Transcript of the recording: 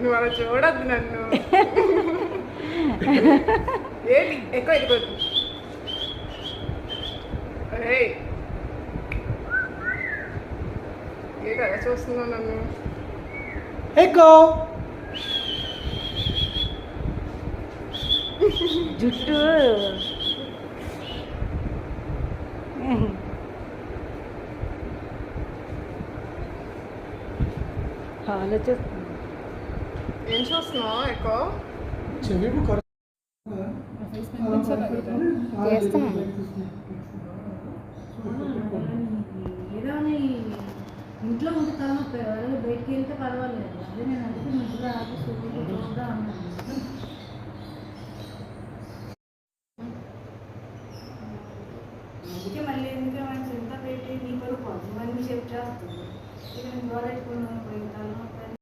నువ్వు అలా చూడద్దు నన్ను. ఏంటి ఎక్కువ ఎదుకోద్దు. ఏ కదా చూస్తున్నావు నన్ను? ఎక్కువ జుట్టు ఆలోచిస్తుంది. ఏం చూస్తున్నావు ఎక్కువ? చెవి ఇంట్లో ఉంటే తలనొప్పి, బయటికి వెళ్తే పర్వాలేదు. అదే నేను అందుకే ముద్దుగా ఆఫీస్గా ఉన్నాను. అందుకే మళ్ళీ ఎందుకంటే చింత పెట్టి నీ కొరకు కొంతమంది చెప్పి చేస్తుంది. ఇక నేను గోరెట్టుకున్నాను పోయి తలనొప్పి